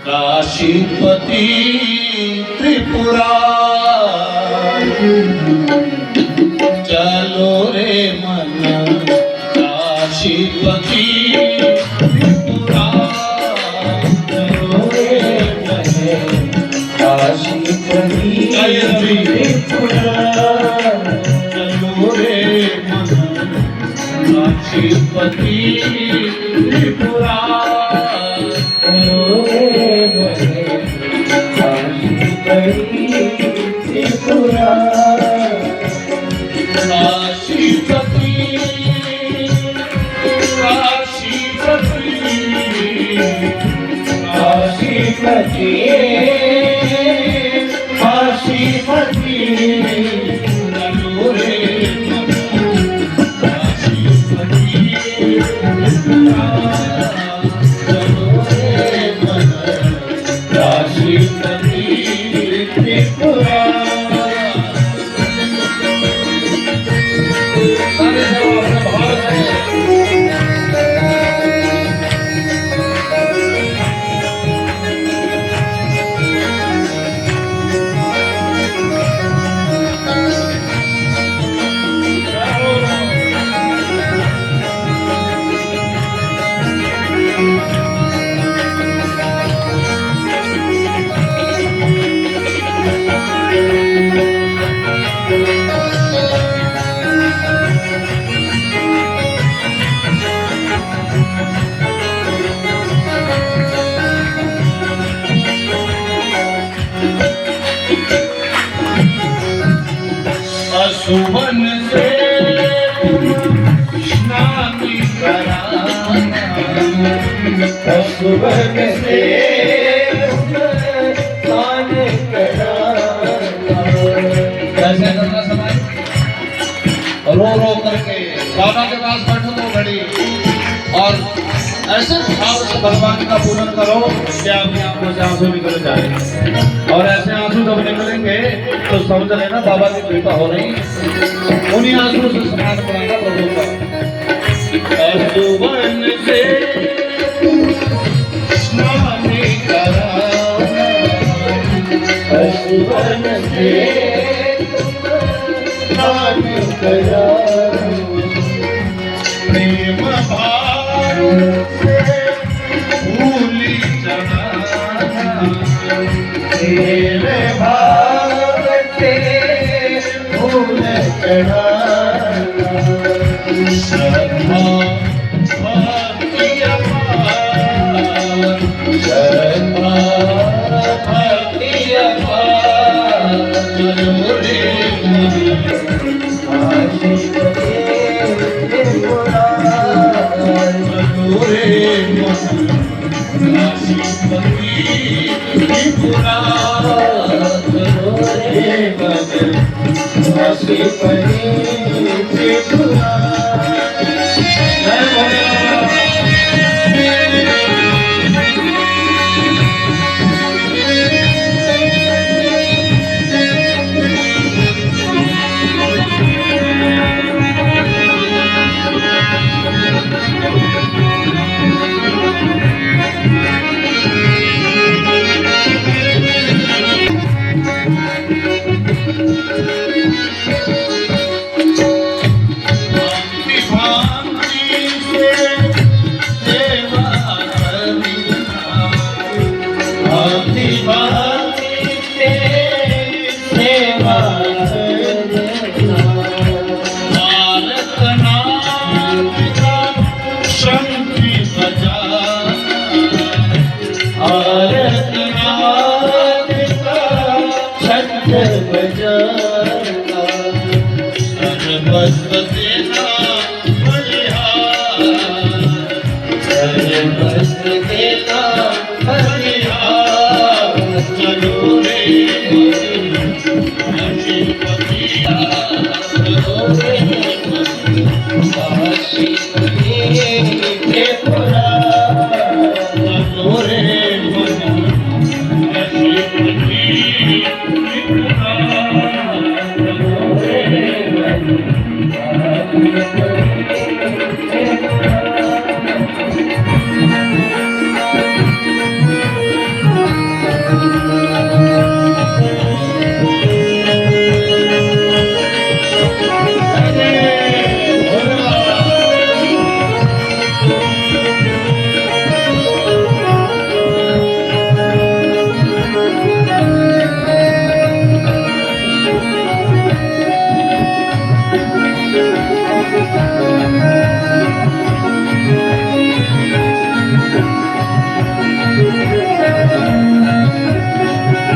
काशीपति त्रिपुरा चलो रे मन काशीपति त्रिपुरा चलो रे मन काशीपति त्रिपुरा चलो रे मन काशीपति त्रिपुरा सुवन से स्नान कराना, सुवन से स्नान कराना। कैसे करना समय? रो रो करके बाबा के पास बैठो तो घड़ी और ऐसे भाव से भगवान का पूजन करो कि आपके आंखों से आंसू निकल जाए। और ऐसे आंसू जब निकलेंगे तो समझ लेना बाबा की कृपा हो रही। उन्हीं आंसू से स्नान कराना प्रभु का। सुवन से स्नान कराना, सुवन से स्नान कराना। प्रेम भाव से भूली जमाना, तेरे भाव से भूल चढ़ाना। श्रद्धा भक्ति अपार, श्रद्धा भक्ति अपार, चलो रे चलो रे